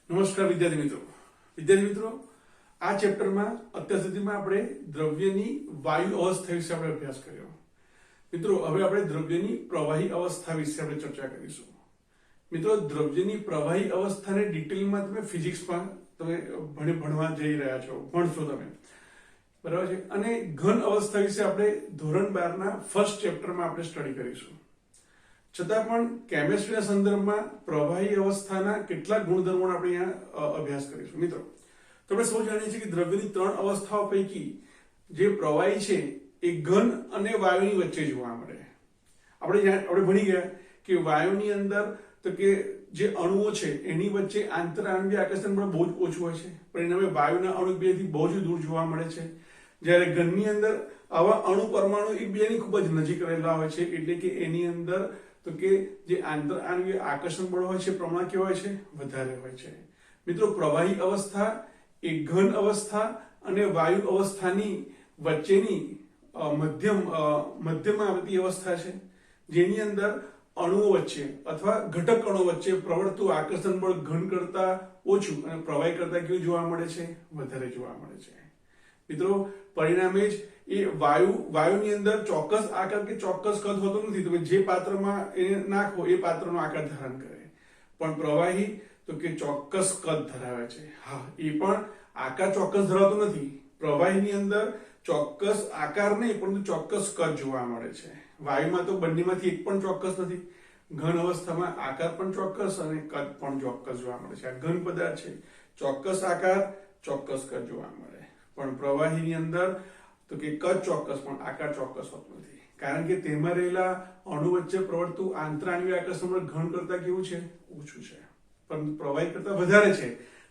નમસ્કાર વિદ્યાર્થી મિત્રો આ ચેપ્ટરમાં અત્યાર સુધીમાં આપણે દ્રવ્યની વાયુ અવસ્થા વિશે આપણે અભ્યાસ કર્યો। મિત્રો હવે આપણે દ્રવ્યની પ્રવાહી અવસ્થા વિશે આપણે ચર્ચા કરીશું। મિત્રો દ્રવ્યની પ્રવાહી અવસ્થાને ડિટેલમાં તમે ફિઝિક્સમાં તમે ભણવા જઈ રહ્યા છો, ભણશો તમે, બરાબર છે। અને ઘન અવસ્થા વિશે આપણે ધોરણ 12 ના ફર્સ્ટ ચેપ્ટરમાં આપણે સ્ટડી કરીશું। છતાં પણ કેમિસ્ટ્રીના સંદર્ભમાં પ્રવાહી અવસ્થાના કેટલાક ગુણધર્મોનો આપણે અહીંયા અભ્યાસ કરીશું। મિત્રો તો આપણે સૌ જાણીએ છીએ કે દ્રવ્યની ત્રણ અવસ્થાઓ પૈકી જે પ્રવાહી છે એ ઘન અને વાયુની વચ્ચે જોવા મળે। આપણે ભણી ગયા કે વાયુની અંદર તો કે જે અણુઓ છે એની વચ્ચે આંતરઆણ્વીય આકર્ષણ પણ બહુ જ ઓછું હોય છે, પરિણામે વાયુના અણુ એકબીજાથી બહુ જ દૂર જોવા મળે છે। જ્યારે ઘનની અંદર આવા અણુ પરમાણુ એકબીજાની ખૂબ જ નજીક રહેલા હોય છે, એટલે કે એની અંદર તો કે જે આંતરઆણ્વીય આકર્ષણ બળ હોય છે પ્રમાણ કેવું હોય છે, વધારે હોય છે। મિત્રો પ્રવાહી અવસ્થા એ ઘન અવસ્થા અને વાયુ અવસ્થાની વચ્ચેની મધ્યમાં આવતી અવસ્થા છે, જેની અંદર અણુઓ વચ્ચે અથવા ઘટક અણુઓ વચ્ચે પ્રવર્તતું આકર્ષણ બળ ઘન કરતા ઓછું અને પ્રવાહી કરતા કેવું જોવા મળે છે, વધારે જોવા મળે છે। મિત્રો પરિણામે જ એ વાયુની અંદર ચોક્કસ આકાર કે ચોક્કસ કદ હોતો નથી, તમે જે પાત્રમાં એને નાખો એ પાત્રનો આકાર ધારણ કરે, પણ પ્રવાહી તો કે ચોક્કસ કદ ધરાવે છે। હા, એ પણ આકાર ચોક્કસ ધરાવતો નથી, પ્રવાહીની અંદર ચોક્કસ આકાર નહીં પરંતુ ચોક્કસ કદ જોવા મળે છે। વાયુમાં તો બંનેમાંથી એક પણ ચોક્કસ નથી, ઘન અવસ્થામાં આકાર પણ ચોક્કસ અને કદ પણ ચોક્કસ જોવા મળે છે। આ ઘન પદાર્થ છે, ચોક્કસ આકાર ચોક્કસ કદ જોવા મળે, પણ પ્રવાહીની અંદર તો કે કદ ચોક્કસ પણ આકાર ચોક્કસ હોતો નથી, કારણ કે તેમાં રહેલા અણુ વચ્ચે પ્રવર્તતું આંતરઆણ્વીય આકર્ષણ બળ ઘન કરતા કેવું છે, ઓછું છે, પરંતુ પ્રવાહી કરતા વધારે છે,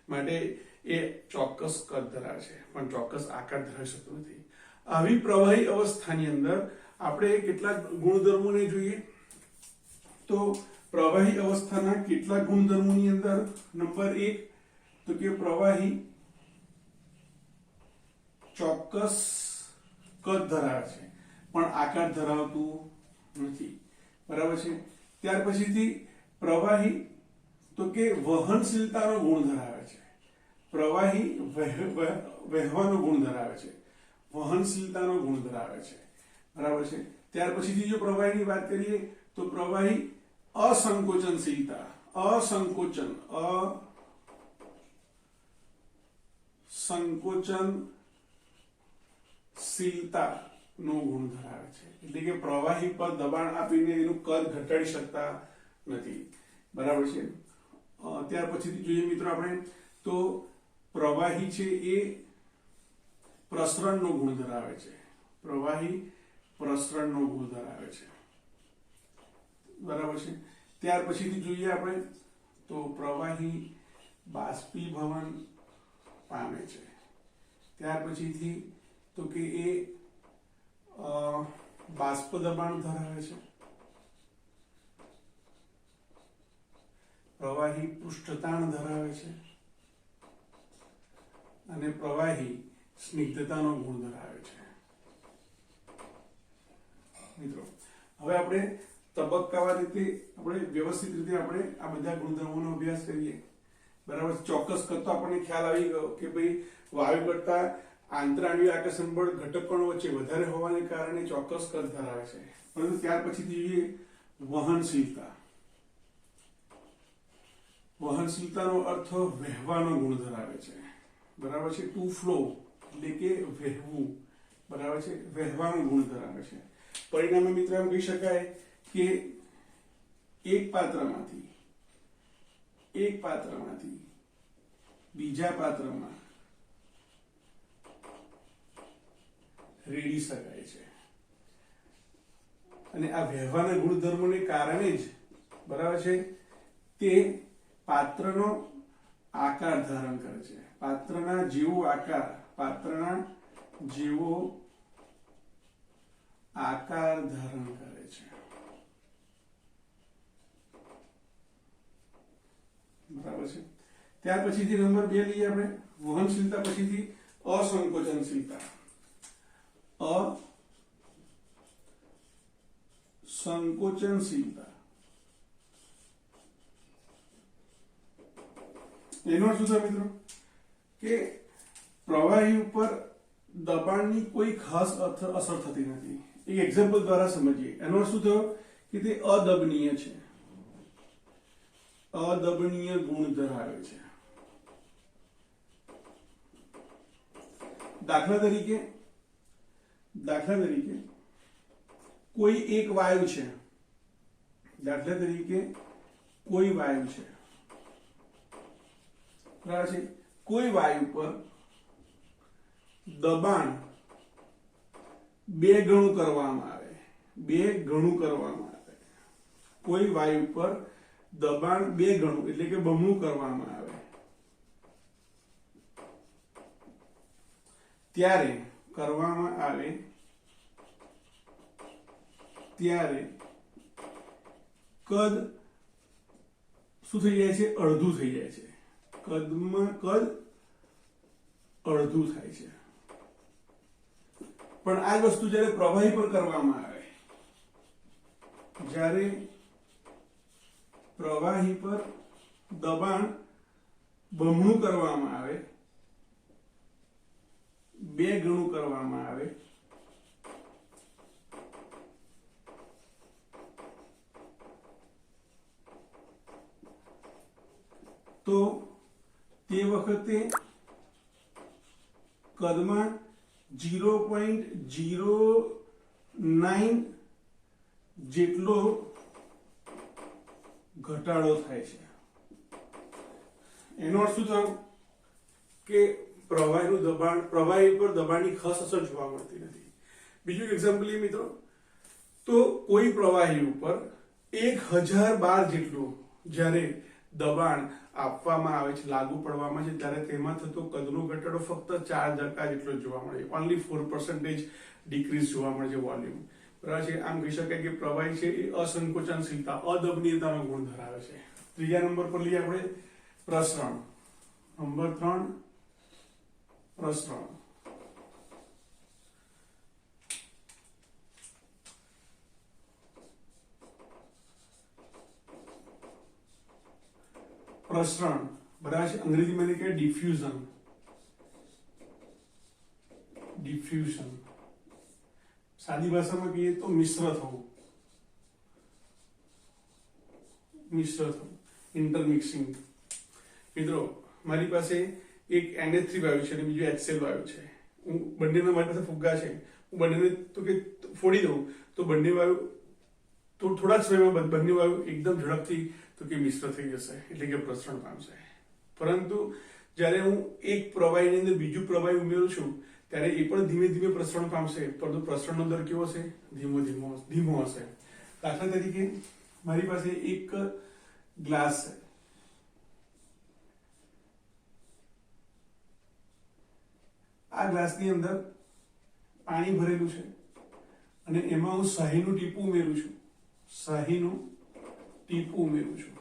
માટે એ ચોક્કસ કદ ધરાવે છે પણ ચોક્કસ આકાર ધરાવી શકતો નથી। આવી પ્રવાહી અવસ્થાની અંદર આપણે કેટલાક ગુણધર્મોને જોઈએ તો પ્રવાહી અવસ્થાના કેટલાક ગુણધર્મોની અંદર નંબર 1 તો કે પ્રવાહી ચોક્કસ કદ ધરાવે છે પણ આકાર ધરાવતું નથી, બરાબર છે। ત્યાર પછીથી પ્રવાહી તો કે વહનશીલતાનો ગુણ ધરાવે છે, પ્રવાહી વહેવાનો ગુણ ધરાવે છે, વહનશીલતાનો ગુણ ધરાવે છે, બરાબર છે। ત્યાર પછીથી જો પ્રવાહીની વાત કરીએ તો પ્રવાહી અસંકોચનશીલતા નો ગુણ ધરાવે છે, એટલે કે પ્રવાહી પર દબાણ આપીને એનું કદ ઘટાડી શકતા નથી, બરાબર છે। ત્યાર પછીથી જોઈએ મિત્રો આપણે તો પ્રવાહી છે એ પ્રસરણનો ગુણ ધરાવે છે, પ્રવાહી પ્રસરણનો ગુણ ધરાવે છે, બરાબર છે। ત્યાર પછીથી જોઈએ આપણે તો પ્રવાહી બાષ્પીભવન પામે છે, ત્યાર પછીથી તો કે એ બાષ્પ દબાણ ધરાવે છે, પ્રવાહી પૃષ્ઠતાણ ધરાવે છે અને પ્રવાહી સ્નિગ્ધતાનો ગુણ ધરાવે છે। મિત્રો હવે આપણે તબક્કાવાર રીતે આપણે વ્યવસ્થિત રીતે આપણે આ બધા ગુણધર્મોનો અભ્યાસ કરીએ, બરાબર। ચોક્કસ કદ તો આપણને ખ્યાલ આવી ગયો કે ભાઈ વાયુ કરતા આંતરઆણ્વીય આકર્ષણ બળ ઘટકોનો વચ્ચે વધારે હોવાને કારણે ચોક્કસ કદ ધરાવે છે, પરંતુ ત્યાર પછીથી જોઈએ વહનશીલતાનો અર્થ વહેવાનો ગુણ ધરાવે છે, બરાબર છે। ટુ ફ્લો એટલે કે વહેવું, બરાબર છે, વહેવાનો ગુણ ધરાવે છે। પરિણામે મિત્રો એમ કહી શકાય કે એક પાત્રમાંથી બીજા પાત્રમાં રેડી શકાય છે, અને આ વહેવાના ગુણધર્મોને કારણે જ, બરાબર છે, તે પાત્રનો આકાર ધારણ કરે છે, પાત્રના જેવો આકાર ધારણ કરે છે, બરાબર છે। ત્યાર પછીથી નંબર 2 લઈએ આપણે વહનશીલતા પછીથી અસંકોચનશીલતા એનો અર્થ શું થાય મિત્રો કે પ્રવાહી ઉપર દબાણની કોઈ ખાસ અસર થતી નથી. એક એક્ઝામ્પલ દ્વારા સમજીએ. એનો અર્થ શું થયો કે તે અદબનીય છે, અદબનીય ગુણ ધરાવે છે. દાખલા તરીકે કોઈ એક વાયુ છે, દાખલા તરીકે કોઈ વાયુ છે, બરાબર છે. કોઈ વાયુ પર દબાણ 2 ગણું કરવામાં આવે, 2 ગણું કરવામાં આવે. કોઈ વાયુ પર દબાણ 2 ગણું એટલે કે બમણું કરવામાં આવે, ત્યારે કદ શું થઈ જાય છે? અડધું થઈ જાય છે. કદ અડધું થાય છે. પણ આ જ વસ્તુ જ્યારે પ્રવાહી પર કરવામાં આવે, જ્યારે પ્રવાહી પર દબાણ બમણું કરવામાં આવે, 2 ગણું કરવામાં આવે, તો તે વખતે કદમાં 0.09 જેટલો ઘટાડો થાય છે. એનો અર્થ શું થયો કે પ્રવાહીનું દબાણ, પ્રવાહી પર દબાણની ખાસ અસર જોવા મળતી નથી. બીજું એક્ઝામ્પલ લે મિત્રો, તો કોઈ પ્રવાહી ઉપર 1000 બાર જેટલું જ્યારે દબાણ આપવામાં આવે છે, લાગુ પડવામાં છે, ત્યારે તેમાં થતો કદનો ઘટાડો ફક્ત 4% જેટલો જોવા મળે છે. ઓનલી 4% ડિક્રીઝ જોવા મળે છે વોલ્યુમ, બરાબર છે. આમ કહી શકાય કે પ્રવાહી છે એ અસંકોચનશીલતા, અદબનીયતાનો ગુણ ધરાવે છે. ત્રીજા નંબર પર લઈએ આપણે પ્રસરણ. નંબર 3 પ્રસરણ. પ્રસરણ, બરાબર છે. અંગ્રેજીમાં એને કહે ડિફ્યુઝન. ડિફ્યુઝન સાદી ભાષામાં કહીએ તો મિશ્ર થવું, ઇન્ટરમિક્સિંગ. મિત્રો મારી પાસે એક NH3 વાયુ છે અને બીજું HCl વાયુ છે. હું બંનેના મારી પાસે ફુગ્ગા છે, હું બંનેને તો કે ફોડી દઉં તો બંને વાયુ તો થોડા જ સમયમાં બંને વાયુ એકદમ ઝડપથી તો કે મિશ્ર થઈ જશે, એટલે કે પ્રસરણ પામશે. પરંતુ જ્યારે હું એક પ્રવાહીની અંદર બીજું પ્રવાહી ઉમેરું છું ત્યારે એ પણ ધીમે ધીમે પ્રસરણ પામશે, પરંતુ પ્રસરણનો દર કેવો હશે? ધીમો હશે. દાખલા તરીકે મારી પાસે એક ગ્લાસ છે, આ ગ્લાસની અંદર પાણી ભરેલું છે અને એમાં હું શાહીનું ટીપું ઉમેરું છું,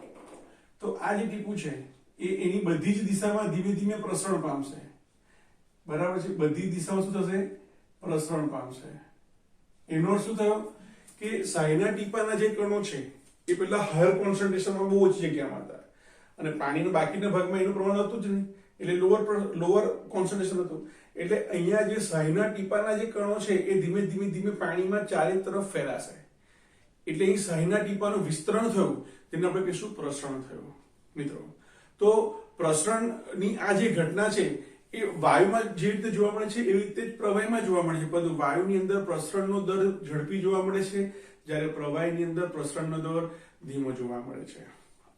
તો આ જે ટીપું છે એ એની બધી જ દિશામાં ધીમે ધીમે પ્રસરણ પામશે, બરાબર છે. બધી દિશામાં શું થશે? પ્રસરણ પામશે. એનો અર્થ શું થયો કે શાહીના ટીપાના જે કણો છે એ પહેલા હાયર કોન્સન્ટ્રેશનમાં બહુ ઓછી જગ્યામાં હતા અને પાણીના બાકીના ભાગમાં એનું પ્રમાણ હતું જ નહીં, એટલે લોઅર કોન્સન્ટ્રેશન હતું. એટલે અહીંયા જે શાહીના ટીપાના જે કણો છે એ ધીમે ધીમે પાણીમાં ચારે તરફ ફેલાશે, એટલે અહીં શાહીના ટીપાનું વિસ્તરણ થયું, તેને આપણે કહીશું પ્રસરણ થયું. મિત્રો તો પ્રસરણની આ જે ઘટના છે એ વાયુમાં જે રીતે જોવા મળે છે એવી રીતે જ પ્રવાહીમાં જોવા મળે છે, પરંતુ વાયુની અંદર પ્રસરણનો દર ઝડપી જોવા મળે છે, જ્યારે પ્રવાહીની અંદર પ્રસરણનો દર ધીમો જોવા મળે છે.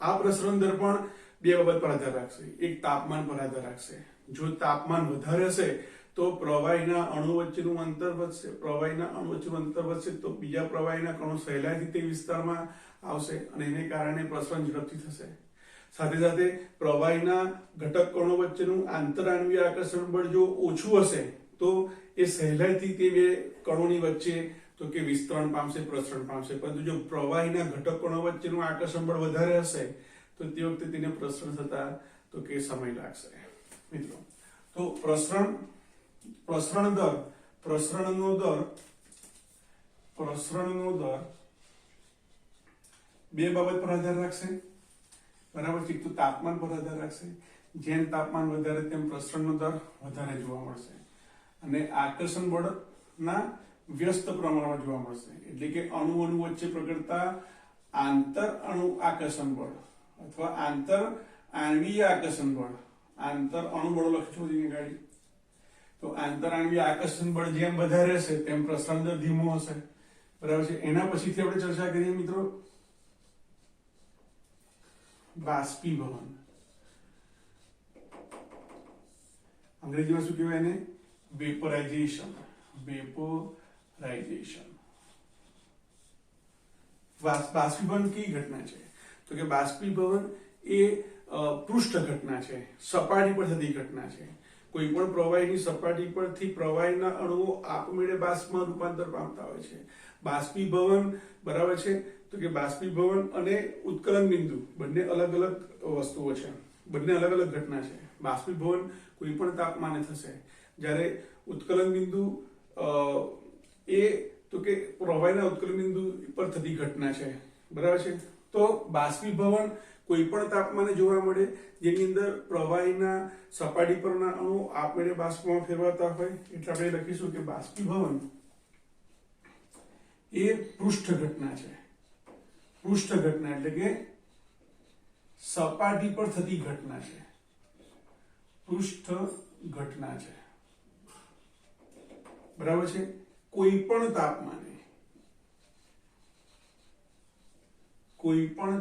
આ પ્રસરણ દર પણ 2 બાબત પર આધાર રાખશે. એક તાપમાન પર આધાર રાખશે. જો તાપમાન વધારે હશે તો પ્રવાહીના અણુ વચ્ચેનું અંતર વધશે, તો બીજા પ્રવાહીના કણો સહેલાઈથી તે વિસ્તારમાં આવશે અને એને કારણે પ્રસરણ ઝડપથી થશે. સાથે સાથે પ્રવાહીના ઘટક કણો વચ્ચેનું આંતરાણવીય આકર્ષણ બળ જો ઓછું હશે તો એ સહેલાઈથી તે 2 કણોની વચ્ચે તો કે વિસ્તરણ પામશે, પ્રસરણ પામશે. પરંતુ જો પ્રવાહીના ઘટક કણો વચ્ચેનું આકર્ષણ બળ વધારે હશે તો તે વખતે તેને પ્રસરણ થતા તો કે સમય લાગશે. મિત્રો તો પ્રસરણનો દર 2 બાબત પર આધાર રાખશે. બરાબર છે. તો તાપમાન પર આધાર રાખશે. જેમ તાપમાન વધારે તેમ પ્રસરણનો દર વધારે જોવા મળશે અને આકર્ષણ બળના વ્યસ્ત પ્રમાણમાં જોવા મળશે. એટલે કે અણુ વચ્ચે પ્રગટતા આંતર અણુ આકર્ષણ બળ અથવા આંતર આણ્વીય આકર્ષણ બળ, આંતર અણુ બળો લખજો જેની ગાડી. તો આંતર આણ્વીય આકર્ષણ બળ જેમ વધારે હશે તેમ પ્રસરણ દર ધીમો હશે. બરાબર છે. એના પછીથી આપણે ચર્ચા કરીએ મિત્રો બાષ્પીભવન. અંગ્રેજીમાં શું કહેવાય એને? વેપરાઇઝેશન. વેપોરાઇઝેશન. બાષ્પીભવન કઈ ઘટના છે? તો કે બાષ્પીભવન એ પૃષ્ઠ ઘટના છે, સપાટી પર થતી ઘટના છે. કોઈ પણ પ્રવાહીની સપાટી પરથી પ્રવાહીના અણુઓ આપમેળે બાષ્પમાં રૂપાંતર પામતા હોય છે. બાષ્પીભવન બરાબર છે. તો કે બાષ્પીભવન અને ઉત્કલન બિંદુ બંને અલગ અલગ વસ્તુઓ છે, બંને અલગ અલગ ઘટના છે. બાષ્પીભવન કોઈ પણ તાપમાને થશે, જ્યારે ઉત્કલન બિંદુ એ તો કે પ્રવાહીના ઉત્કલન બિંદુ પર થતી ઘટના છે. બરાબર છે. તો બાષ્પીભવન કોઈ પણ તાપમાને જોવા મળે જેની અંદર પ્રવાહીના સપાટી પરના અણુ આપમેળે બાષ્પમાં ફેરવાતા હોય. એટલે આપણે લખીશું કે બાષ્પીભવન એ પૃષ્ઠ ઘટના છે. પૃષ્ઠ ઘટના એટલે કે સપાટી પર થતી ઘટના છે, પૃષ્ઠ ઘટના છે. બરાબર છે. કોઈ પણ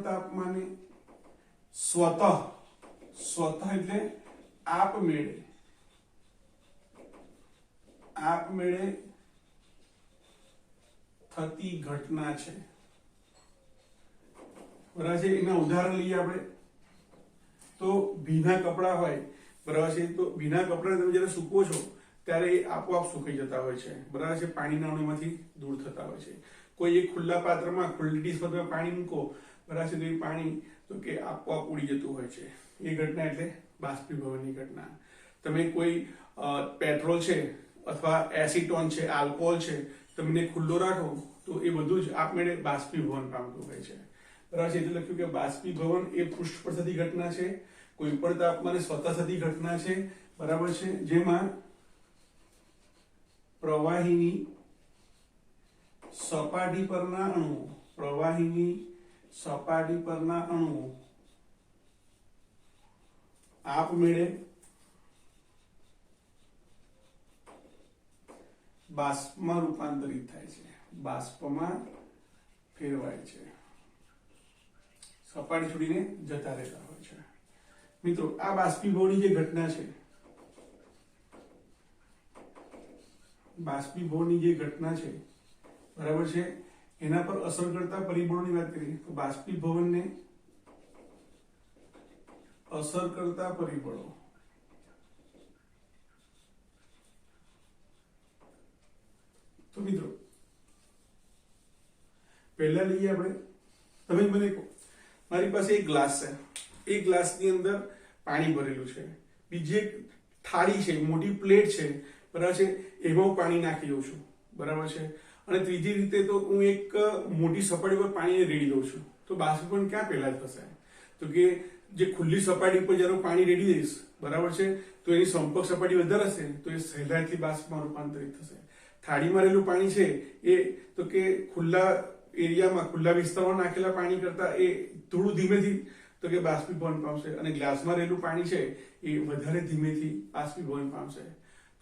તાપમાને સ્વતઃ એટલે આપમેળે થતી ઘટના છે. બરાબર છે. એના ઉદાહરણ લઈએ આપણે તો ભીના કપડા હોય, બરાબર છે. તો ભીના કપડા તમે જ્યારે સૂકવો છો ત્યારે એ આપોઆપ સુકાઈ જતા હોય છે. બરાબર છે. પાણીના અણુમાંથી દૂર થતા હોય છે. કોઈ એક ખુલ્લા પાત્રમાં, ખુલ્લી ડીશમાં તમે પાણી મૂકો, બરાબર છે, તો એ પાણી તો કે આપોઆપ ઉડી જતું હોય છે. એ ઘટના એટલે બાષ્પીભવનની ઘટના. તમે કોઈ પેટ્રોલ છે અથવા એસિટોન છે, આલ્કોહોલ છે, તમને ખુલ્લો રાખો તો એ બધું જ આપમેળે બાષ્પીભવન પામતું હોય છે. બરાબર છે. એટલે લખ્યું કે બાષ્પીભવન એ પૃષ્ઠ પર થતી ઘટના છે, કોઈ પણ તાપમાને સ્વતઃ થતી ઘટના છે. બરાબર છે. જેમાં પ્રવાહીની સપાટી પરના અણુઓ આપમેળે બાષ્પમાં રૂપાંતરિત થાય છે, બાષ્પમાં ફેરવાય છે, સપાટી છોડીને જતા રહેતા હોય છે. મિત્રો આ બાષ્પીભવનની જે ઘટના છે, બરાબર છે, એના પર અસર કરતા પરિબળોની વાત કરીએ તો બાષ્પીભવનને અસર કરતા પરિબળો તો મિત્રો પહેલા લઈએ આપણે. તમે મને કહો, મારી પાસે એક ગ્લાસ છે, એક ગ્લાસની અંદર પાણી ભરેલું છે, બીજી એક થાળી છે, મોટી પ્લેટ છે, બરાબર છે, એમાં હું પાણી નાખી દઉં છું. બરાબર છે. અને ત્રીજી રીતે તો હું એક મોટી સપાટી પર પાણી રેડી દઉં છું. તો બાષ્પીભવન ક્યાં પહેલા થશે? તો કે જે ખુલ્લી સપાટી પર જ્યારે પાણી રેડી દઈશ, બરાબર છે, તો એની સંપર્ક સપાટી વધારે હશે તો એ સહેલાઈથી બાષ્પમાં રૂપાંતરિત થશે. થાળીમાં રહેલું પાણી છે એ તો કે ખુલ્લા એરિયામાં, ખુલ્લા વિસ્તારમાં નાખેલા પાણી કરતા એ થોડું ધીમેથી તો કે બાષ્પીભવન પામશે, અને ગ્લાસમાં રહેલું પાણી છે એ વધારે ધીમેથી બાષ્પીભવન પામશે.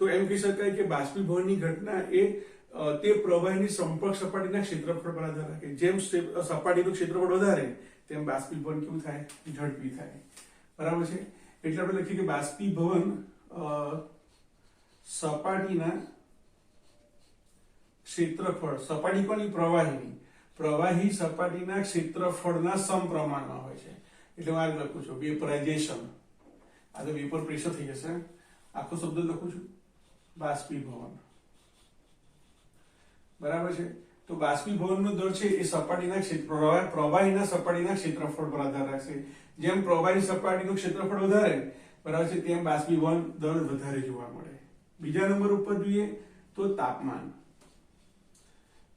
તો એમ કહી શકાય કે બાષ્પીભવનની ઘટના એ તે પ્રવાહીની સંપર્ક સપાટીના ક્ષેત્રફળ પર આધાર રાખે. જેમ સપાટીનું ક્ષેત્રફળ વધારે તેમ બાષ્પીભવન કેવું થાય? ઝડપી થાય. બરાબર છે. એટલે આપણે લખીએ કે બાષ્પીભવન સપાટીના ક્ષેત્રફળ, સપાટી કોની? પ્રવાહી સપાટીના ક્ષેત્રફળના સમપ્રમાણમાં હોય છે. એટલે હું આ લખું છું વેપરાઇઝેશન. આ તો વેપર પ્રેશર થઈ જશે. આખો શબ્દ લખું છું બાષ્પીભવન. બરાબર છે. તો બાષ્પીભવનનો દર છે એ સપાટીના પ્રવાહીના સપાટીના ક્ષેત્રફળ પર આધાર રાખશે. જેમ પ્રવાહી સપાટીનું ક્ષેત્રફળ વધારે, બરાબર છે, તેમ બાષ્પીભવન દર વધારે જોવા મળે. બીજા નંબર ઉપર જોઈએ તો તાપમાન.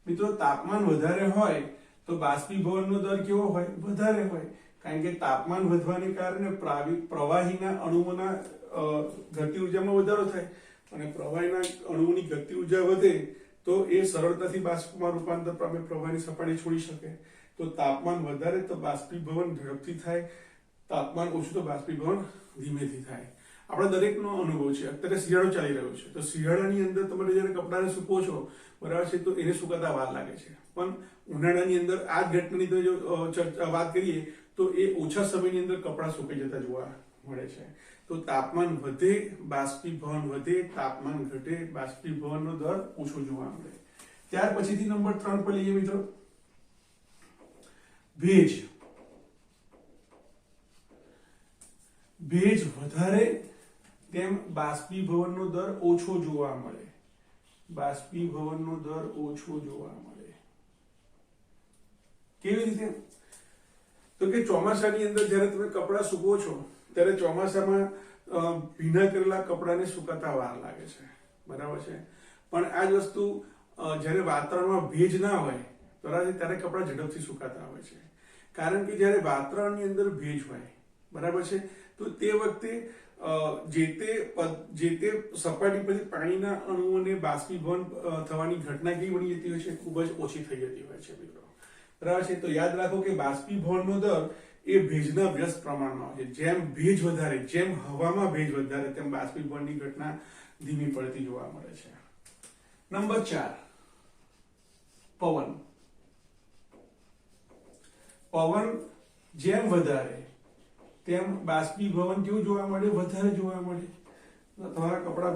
મિત્રો તાપમાન વધારે હોય તો બાષ્પીભવનનો દર કેવો હોય? વધારે હોય. કારણ કે તાપમાન વધવાને કારણે પ્રવાહીના અણુઓના ગતિ ઉર્જામાં વધારો થાય અને પ્રવાહીના અણુઓની ગતિ ઉર્જા વધે તો એ સરળતાથી બાષ્પમાં રૂપાંતર પામે, પ્રવાહની સપાટી છોડી શકે. તો તાપમાન વધારે તો બાષ્પીભવન ઝડપથી થાય, તાપમાન ઓછું તો બાષ્પીભવન ધીમેથી થાય. આપણા દરેકનો અનુભવ છે. અત્યારે શિયાળો ચાલી રહ્યો છે, તો શિયાળાની અંદર તમે જયારે કપડાને સૂકવો છો, બરાબર છે, તો એને સુકાતા વાર લાગે છે. પણ ઉનાળાની અંદર આ જ ઘટનાની તો જો વાત કરીએ તો એ ઓછા સમયની અંદર કપડાં સુકાઈ જતા જોવા મળે છે. તો તાપમાન વધે, બાષ્પીભવન વધે, તાપમાન ઘટે, બાષ્પીભવનનો દર ઓછો જોવા મળે. ત્યાર પછીથી નંબર 3 પર લઈએ મિત્રો, ભેજ. ભેજ વધારે તેમ બાષ્પીભવનનો દર ઓછો જોવા મળે. બાષ્પીભવનનો દર ઓછો જોવા મળે. કેવી રીતે? તો કે ચોમાસાની અંદર જ્યારે તમે કપડાં સૂકવો છો ત્યારે ચોમાસામાં ભીના કરેલા કપડાને સુકાતા વાર લાગે છે, બરાબર છે. પણ આ જ વસ્તુ જ્યારે વાતાવરણમાં ભેજ ના હોય બરાબર ત્યારે કપડાં ઝડપથી સુકાતા હોય છે. કારણ કે જ્યારે વાતાવરણની અંદર ભેજ હોય, બરાબર છે, તો તે વખતે જે તે સપાટી પરથી પાણીના અણુઓને બાષ્પીભવન થવાની ઘટના કેવી બની જતી હોય છે? ખૂબ જ ઓછી થઈ જતી હોય છે મિત્રો, બરાબર છે. તો યાદ રાખો કે બાષ્પીભવનનો દર એ ભેજના વ્યસ્ત પ્રમાણમાં હોય છે. જેમ ભેજ વધારે, જેમ હવામાં ભેજ વધારે, તેમ બાષ્પીભવનની ઘટના ધીમી પડતી જોવા મળે છે. નંબર 4, પવન. પવન જેમ વધારે તેમ બાષ્પીભવન કેવું જોવા મળે? વધારે જોવા મળે. તમારા કપડા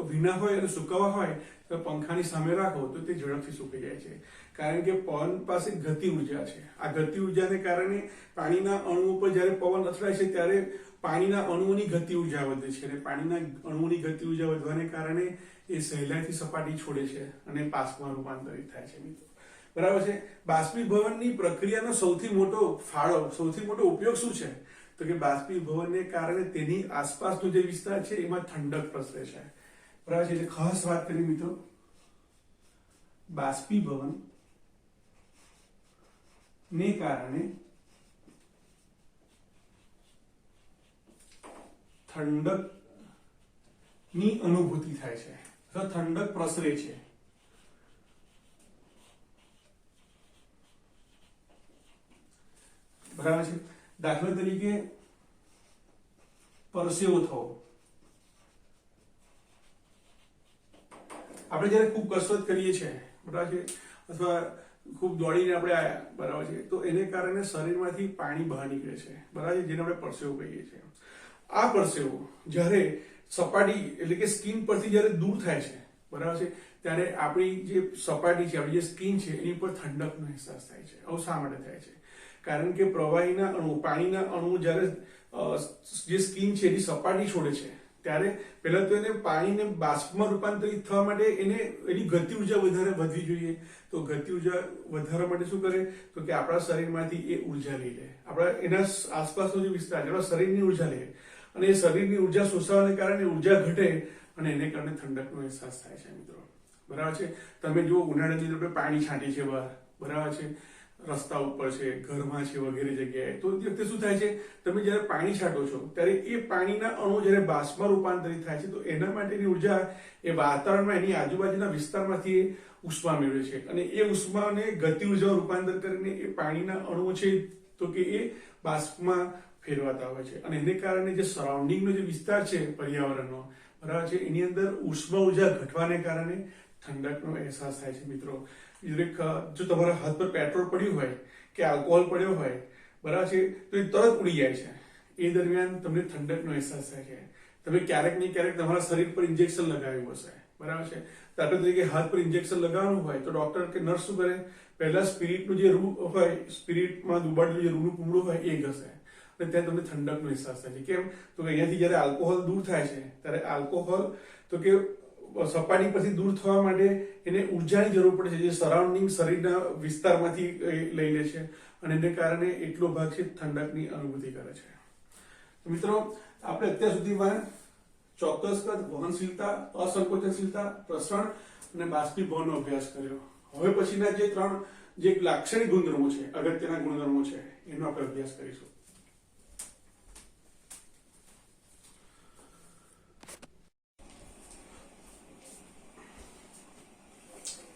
ભીના હોય અને સુકવવા હોય તો પંખાની સામે રાખો તો તે ઝડપથી સુકાઈ જાય છે. કારણ કે પવન પાસે ગતિ ઉર્જા છે. આ ગતિ ઉર્જાને કારણે પાણીના અણુઓ પર જ્યારે પવન અથડાય છે ત્યારે પાણીના અણુઓની ગતિ ઉર્જા વધે છે અને પાણીના અણુઓની ગતિ ઉર્જા વધવાને કારણે એ સહેલાઈથી સપાટી છોડે છે અને બાષ્પમાં રૂપાંતરિત થાય છે મિત્રો, બરાબર છે. બાષ્પીભવનની પ્રક્રિયાનો સૌથી મોટો ફાળો, સૌથી મોટો ઉપયોગ શું છે? તો કે બાષ્પીભવનને કારણે તેની આસપાસનો જે વિસ્તાર છે એમાં ઠંડક પ્રસરે છે, બરાબર છે. એટલે ખાસ વાત કરી મિત્રો, બાષ્પીભવન ને કારણે ઠંડક ની અનુભૂતિ થાય છે, ઠંડક પ્રસરે છે. બરાબર છે. દાખલા તરીકે પરસેવો થવો. આપણે જયારે ખૂબ કસરત કરીએ છીએ, બરાબર છે, અથવા ખૂબ દોડીને આપણે આયા, બરાબર છે, તો એને કારણે શરીરમાંથી પાણી બહાર નીકળે છે, બરાબર છે, જેને આપણે પરસેવો કહીએ છીએ. આ પરસેવો જ્યારે સપાટી એટલે કે સ્કિન પરથી જ્યારે દૂર થાય છે, બરાબર છે, ત્યારે આપણી જે સપાટી છે, આપણી જે સ્કિન છે એની પર ઠંડકનો અહેસાસ થાય છે. આવું શા માટે થાય છે? કારણ કે પ્રવાહીના અણુ, પાણીના અણુ જ્યારે જે સ્કિન છે એની સપાટી છોડે છે ત્યારે પહેલા તો એને પાણીને બાષ્પમાં રૂપાંતરિત થવા માટે એની ગતિ ઉર્જા વધારે વધવી જોઈએ. તો ગતિ ઉર્જા વધારવા માટે શું કરે? તો કે આપણા શરીરમાંથી એ ઉર્જા લઈ લે, આપણા એના આસપાસનો જે વિસ્તાર છે આપણા શરીરની ઉર્જા લે અને એ શરીરની ઉર્જા શોષાવાને કારણે ઉર્જા ઘટે અને એને કારણે ઠંડકનો અહેસાસ થાય છે મિત્રો, બરાબર છે. તમે જો ઉનાળાની અંદર પાણી છાંટી છે બહાર, બરાબર છે, રસ્તા ઉપર છે, ઘરમાં છે, વગેરે જગ્યાએ, તો તે વખતે શું થાય છે? તમે જ્યારે પાણી છાંટો છો ત્યારે એ પાણીના અણુ જ્યારે બાષ્પમાં રૂપાંતરિત થાય છે તો એના માટેની ઉર્જા એ વાતાવરણમાં એની આજુબાજુના વિસ્તારમાંથી ઉષ્મા મેળવે છે અને એ ઉષ્માને ગતિ ઉર્જામાં રૂપાંતર કરીને એ પાણીના અણુઓ છે તો કે એ બાષ્પમાં ફેરવાતા હોય છે અને એને કારણે જે સરાઉન્ડિંગનો જે વિસ્તાર છે પર્યાવરણનો, બરાબર છે, એની અંદર ઉષ્મા ઉર્જા ઘટવાને કારણે ઠંડકનો અહેસાસ થાય છે મિત્રો. જો તમારા હાથ પર પેટ્રોલ પડ્યું હોય કે આલ્કોહોલ પડ્યો હોય, બરાબર છે, તો એ તરત ઉડી જાય છે. એ દરમિયાન તમને ઠંડકનો અહેસાસ થાય છે. તમે ક્યારેક ને ક્યારેક તમારા શરીર પર ઇન્જેક્શન લગાવ્યું હશે, બરાબર છે. દાખલા તરીકે હાથ પર ઇન્જેક્શન લગાવવાનું હોય તો ડોક્ટર કે નર્સ શું કરે? પહેલા સ્પિરિટનું જે રૂ હોય, સ્પિરિટમાં દુબાડેલું જે રૂનું પૂમડું હોય એ ઘસે અને ત્યાં તમને ઠંડકનો અહેસાસ થાય છે. કેમ? તો કે અહીંયાથી જયારે આલ્કોહોલ દૂર થાય છે ત્યારે આલ્કોહોલ તો કે સપાટી પરથી દૂર થવા માટે એને ઉર્જાની જરૂર પડે છે, જે સરાઉન્ડિંગ શરીરના વિસ્તારમાંથી લઈ લે છે અને એને કારણે એટલો ભાગ છે ઠંડકની અનુભૂતિ કરે છે. મિત્રો, આપણે અત્યાર સુધીમાં ચોક્કસ વહનશીલતા, અસંકોચનશીલતા, પ્રસરણ અને બાષ્પીભવનનો અભ્યાસ કર્યો. હવે પછીના જે 3 જે લાક્ષણિક ગુણધર્મો છે, અગત્યના ગુણધર્મો છે, એનો આપણે અભ્યાસ કરીશું.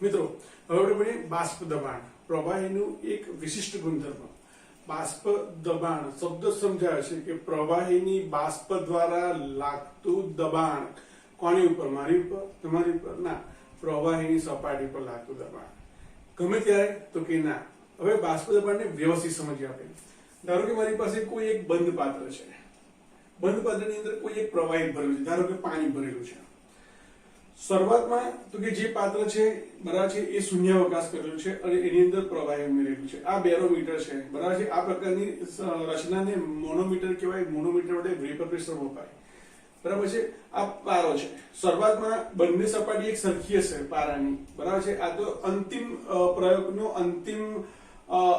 મિત્રો, હવે આપણે ભણીએ બાષ્પ દબાણ. પ્રવાહીનું એક વિશિષ્ટ ગુણધર્મ. બાષ્પ દબાણ શબ્દ સમજાવે છે કે પ્રવાહીની બાષ્પ દ્વારા લાગતું દબાણ. કોની ઉપર? મારી ઉપર, તમારી ઉપર? ના, પ્રવાહીની સપાટી પર લાગતું દબાણ. ગમે ત્યારે? તો કે ના. હવે બાષ્પ દબાણને વ્યવસ્થિત સમજીએ આપણે. ધારો કે મારી પાસે કોઈ એક બંધ પાત્ર છે. બંધ પાત્રની અંદર કોઈ એક પ્રવાહી ભરેલું છે. ધારો કે પાણી ભરેલું છે. શરૂઆતમાં તો કે જે પાત્ર છે બરાબર છે એ શૂન્યાવકાશ કરેલું છે અને એની અંદર પ્રવાહી ઉમેરેલું છે. આ બેરોમીટર છે બરાબર છે. આ પ્રકારની રચનાને મોનોમીટર કહેવાય. મોનોમીટર વડે વેપર પ્રેશર મપાય બરાબર છે. આ પારો છે. શરૂઆતમાં બંને સપાટી એક સરખી હશે પારાની બરાબર છે. આ તો અંતિમ પ્રયોગનો અંતિમ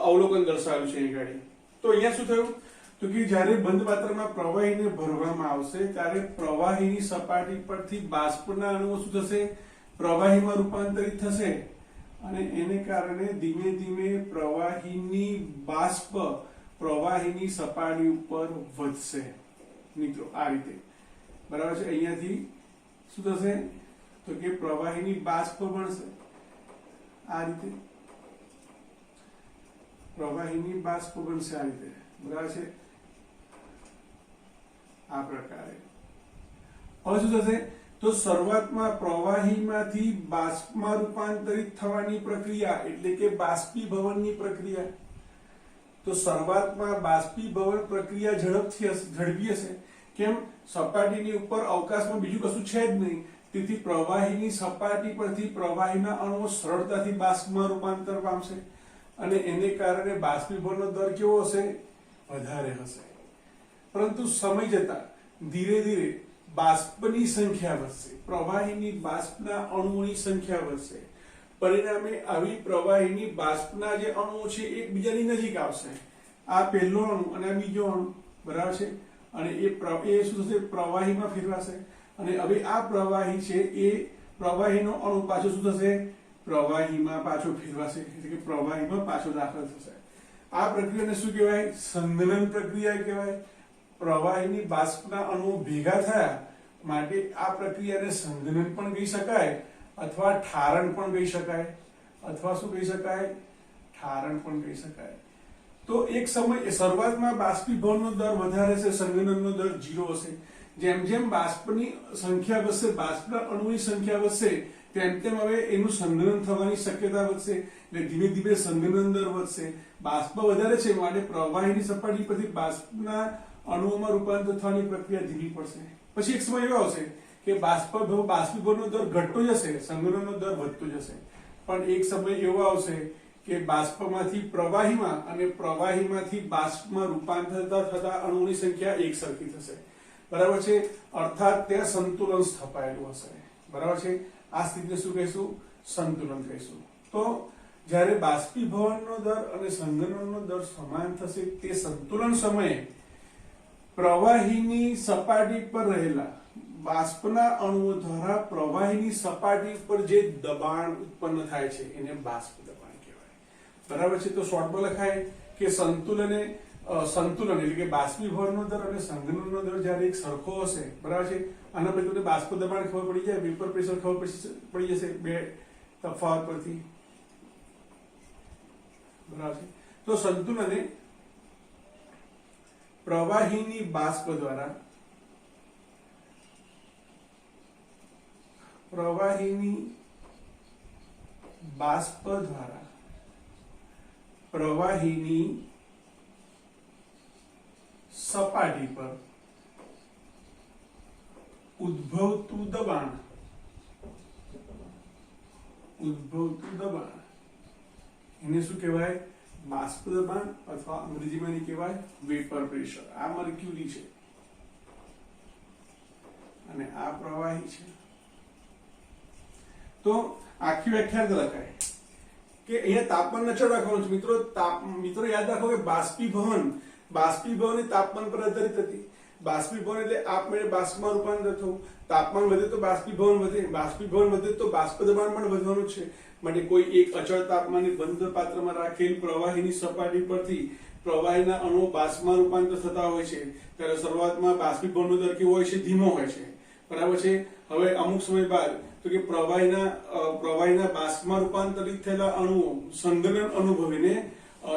અવલોકન દર્શાવ્યું છે અહીં ગાડી. તો અહીંયા શું થયું? તો કે જ્યારે બંધ પાત્રમાં પ્રવાહીને ભરવામાં આવશે ત્યારે પ્રવાહીની સપાટી પરથી બાષ્પના અણુઓ શું થશે? પ્રવાહીમાં રૂપાંતરિત થશે અને એને કારણે ધીમે ધીમે પ્રવાહીની બાષ્પ પ્રવાહીની સપાટી ઉપર વધશે. મિત્રો, આ રીતે બરાબર છે. અહીંયાથી શું થશે? તો કે પ્રવાહીની બાષ્પ બનશે. આ રીતે પ્રવાહીની બાષ્પ બનશે. આ રીતે બરાબર છે. આ પ્રકારે હવે શું થશે? તો શરૂઆતમાં પ્રવાહીમાંથી બાષ્પમાં રૂપાંતરિત થવાની પ્રક્રિયા એટલે કે બાષ્પીભવનની પ્રક્રિયા. તો શરૂઆતમાં બાષ્પીભવન પ્રક્રિયા ઝડપી હશે. કેમ? સપાટીની ઉપર અવકાશમાં બીજું કશું છે જ નહીં. તેથી પ્રવાહીની સપાટી પરથી પ્રવાહીના અણુઓ સરળતાથી બાષ્પમાં રૂપાંતર પામશે અને એને કારણે બાષ્પીભવનનો દર કેવો હશે? વધારે હશે. પરંતુ સમય જતા ધીરે ધીરે બાષ્પની સંખ્યા વધશે. પ્રવાહીની બાષ્પના અણુઓની સંખ્યા વધશે. પરિણામે આવી પ્રવાહીની બાષ્પના જે અણુઓ છે એકબીજાની નજીક આવશે. આ પહેલો અણુ અને આ બીજો અણુ બરાબર છે. અને એ શું થશે? પ્રવાહીમાં ફેરવાશે. અને હવે આ પ્રવાહી છે એ પ્રવાહીનો અણુ પાછો શું થશે? પ્રવાહીમાં પાછો ફેરવાશે. એટલે કે પ્રવાહીમાં પાછો દાખલ થશે. આ પ્રક્રિયાને શું કહેવાય? સંઘનન પ્રક્રિયા કહેવાય. પ્રવાહીની બાષ્પના અણુઓ ભેગા થયા માટે આ પ્રક્રિયાને સંઘનન પણ કહી શકાય અથવા ઠારણ પણ કહી શકાય. અથવા શું કહી શકાય? ઠારણ પણ કહી શકાય. તો એક સમય શરૂઆતમાં બાષ્પીભવનનો દર વધારે છે, સંઘનનનો દર 0 હશે. જેમ જેમ બાષ્પની સંખ્યા વધશે, બાષ્પના અણુની સંખ્યા વધશે, તેમ તેમ હવે એનું સંઘનન થવાની શક્યતા વધશે. એટલે ધીમે ધીમે સંઘનન દર વધશે. બાષ્પ વધારે છે માટે પ્રવાહીની સપાટી પરથી બાષ્પના અણુઓમાં રૂપાંતર થવાની પ્રક્રિયા ધીમી પડશે. પછી એક સમય એવો આવશે કે બાષ્પીભવનનો દર ઘટતો જશે, સંઘનનનો દર વધતો જશે. પણ એક સમય એવો આવશે કે બાષ્પમાંથી પ્રવાહીમાં અને પ્રવાહીમાંથી બાષ્પમાં રૂપાંતર થતા અણુઓની સંખ્યા એક સરખી થશે. બરાબર છે. અર્થાત ત્યાં સંતુલન સ્થપાયેલું હશે. બરાબર છે. આ સ્થિતિને શું કહીશું? સંતુલન કહીશું. તો જ્યારે બાષ્પીભવનનો દર અને સંઘનનનો દર સમાન થશે તે સંતુલન સમયે પ્રવાહીની સપાટી પર રહેલા બાષ્પના અણુઓ દ્વારા પ્રવાહીની સપાટી પર જે દબાણ ઉત્પન્ન થાય છે એને બાષ્પ દબાણ કહેવાય. બરાબર છે. તો શોર્ટમાં લખાય કે સંતુલન એટલે કે બાષ્પીભવનનો દર અને સંઘનનનો દર જ્યારે એક સરખો હશે બરાબર છે. આના પછી તમને બાષ્પ દબાણ ખબર પડી જાય, વેપર પ્રેશર ખબર પડી જશે બે તફાવત પરથી બરાબર છે. તો સંતુલને પ્રવાહીની બાષ્પ દ્વારા પ્રવાહીની સપાટી પર ઉદ્ભવતું દબાણ એને શું કહેવાય? બાષ્પ દબાણ અથવા અંગ્રેજીમાં એને કહેવાય વેપર પ્રેશર. આ મર્ક્યુરી છે અને આ પ્રવાહી છે. તો આખી વ્યાખ્યા લખાય કે અહીંયા તાપમાન નચળ રાખવાનું છે. મિત્રો યાદ રાખો કે બાષ્પીભવન એ તાપમાન પર આધારિત હતી. બાષ્પીભવન એટલે આપમેળે બાષ્પમાં રૂપાંતર થવું. તાપમાન વધે તો બાષ્પીભવન વધે, બાષ્પીભવન વધે તો બાષ્પ દબાણ પણ વધવાનું છે. માટે કોઈ એક અચળ તાપમાને બંધ પાત્રમાં રાખેલ પ્રવાહીની સપાટી પરથી પ્રવાહીના અણુઓ બાષ્પમાં રૂપાંતર થતા હોય છે ત્યારે શરૂઆતમાં બાષ્પીભવનનો દર કેવો હોય છે? ધીમો હોય છે, બરાબર છે. હવે અમુક સમય બાદ તો કે પ્રવાહીના બાષ્પમાં રૂપાંતરિત થયેલા અણુઓ સંઘનન અનુભવીને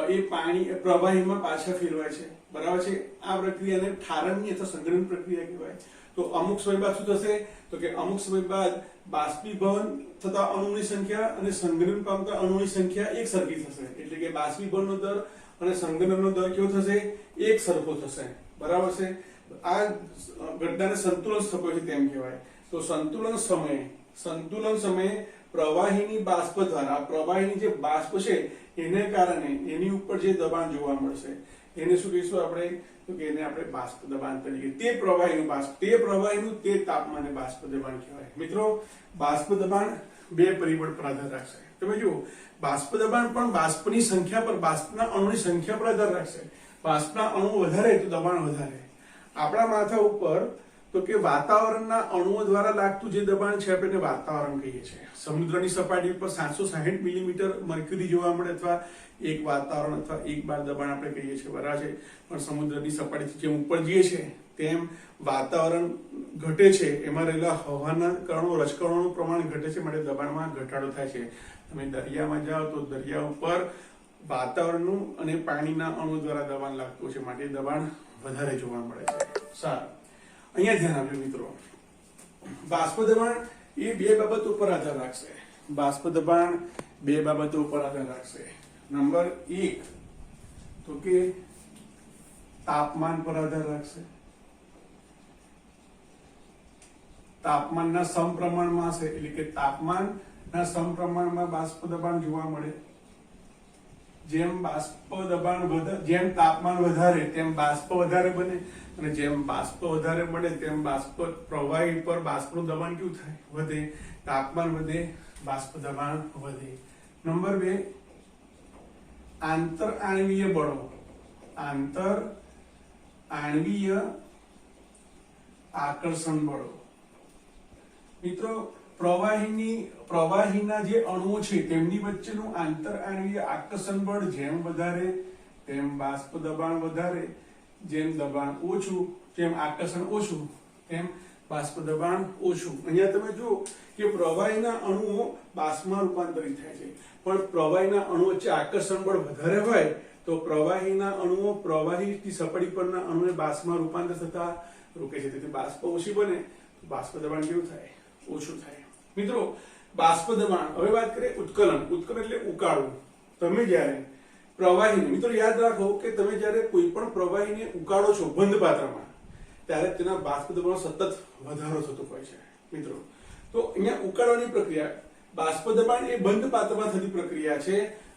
એ પાણી પ્રવાહીમાં પાછા ફેરવાય છે, બરાબર છે. આ પ્રક્રિયાને ઠારણની અથવા સંઘનન પ્રક્રિયા કહેવાય. તો અમુક સમય બાદ શું થશે? તો કે અમુક સમય બાદ બાષ્પીભવન થતા અણુની સંખ્યા અને સંઘનન પામતા અણુની સંખ્યા એક સરખી થશે. એટલે કે બાષ્પીભવનનો દર અને સંઘનનનો દર કેવો થશે? એક સરખો થશે, બરાબર છે. આ ઘટનાને સંતુલન સ્થપાય છે તેમ કહેવાય. તો સંતુલન સમયે પ્રવાહીની બાષ્પ દ્વારા પ્રવાહીની જે બાષ્પ છે એને કારણે એની ઉપર જે દબાણ જોવા મળશે એને શું કહીશું આપણે? તો કે એને આપણે બાષ્પ દબાણ તરીકે, તે પ્રવાહીનું તે તાપમાને બાષ્પ દબાણ કહેવાય. મિત્રો, બાષ્પ દબાણ બે પરિબળ પર આધાર રાખશે. તમે જુઓ, બાષ્પ દબાણ પણ બાષ્પની સંખ્યા પર, બાષ્પના અણુની સંખ્યા પર આધાર રાખશે. બાષ્પના અણુ વધારે તો દબાણ વધારે. આપણા માથા ઉપર તો કે વાતાવરણના અણુઓ દ્વારા લાગતું જે દબાણ છે આપણે વાતાવરણ કહીએ છીએ. સમુદ્રની સપાટી પર 760 મિલીમીટર મર્ક્યુરી જોવા મળે અથવા એક વાતાવરણ અથવા એક બાર દબાણ આપણે કહીએ છીએ, બરાબર છે. પણ સમુદ્રની સપાટીથી જેમ ઉપર જઈએ છે તેમ વાતાવરણ ઘટે છે, એમાં રહેલા હવાના કણો, રજકણોનું પ્રમાણ ઘટે છે, માટે દબાણમાં ઘટાડો થાય છે. તમે દરિયામાં જાઓ તો દરિયા ઉપર વાતાવરણનું અને પાણીના અણુ દ્વારા દબાણ લાગતું છે, માટે દબાણ વધારે જોવા મળે છે. સારું, અહીંયા ધ્યાન આપજો મિત્રો. બાષ્પ દબાણ એ બે બાબતો પર આધાર રાખશે. બાષ્પ દબાણ બે બાબતો પર આધાર રાખશે. નંબર 1 તો કે તાપમાન પર આધાર રાખશે. તાપમાનના સમપ્રમાણમાં હશે, એટલે કે તાપમાનના સમપ્રમાણમાં બાષ્પ દબાણ જોવા મળે. જેમ તાપમાન વધારે તેમ બાષ્પ વધારે બને, અને જેમ બાષ્પ વધારે બને તેમ પ્રવાહી પર બાષ્પનું દબાણ કેવું થાય? વધે. તાપમાન વધે, બાષ્પ દબાણ વધે. નંબર 2, આંતરઆણ્વીય બળો. આંતરઆણ્વીય આકર્ષણ બળો. મિત્રો, પ્રવાહીના જે અણુઓ છે તેમની વચ્ચેનું આંતરઆણ્વીય આકર્ષણ બળ જેમ વધારે તેમ બાષ્પ દબાણ વધારે, જેમ દબાણ ઓછું તેમ આકર્ષણ ઓછું, તેમ બાષ્પ દબાણ ઓછું. અહીંયા તમે જુઓ કે પ્રવાહીના અણુઓ બાષ્પમાં રૂપાંતરિત થાય છે, પણ પ્રવાહીના અણુ વચ્ચે આકર્ષણ બળ વધારે હોય તો પ્રવાહીના અણુઓ પ્રવાહીની સપાટી પરના અણુને બાષ્પમાં રૂપાંતર થતા રોકે છે. તેથી બાષ્પ ઓછી બને તો બાષ્પ દબાણ કેવું થાય? ઓછું થાય. મિત્રો, બાષ્પ દબાણ. હવે વાત કરીએ ઉત્કલન. ઉત્કલન એટલે ઉકાળવું. તમે જ્યારે પ્રવાહીને, મિત્રો યાદ રાખો કે તમે જ્યારે કોઈ પણ પ્રવાહીને ઉકાળો છો બંધ પાત્રમાં, ત્યારે તેના બાષ્પ દબાણમાં સતત વધારો થતો હોય છે. મિત્રો, તો અહીંયા ઉકાળવાની પ્રક્રિયા, બાષ્પ દબાણ એ બંધ પાત્રમાં થતી પ્રક્રિયા છે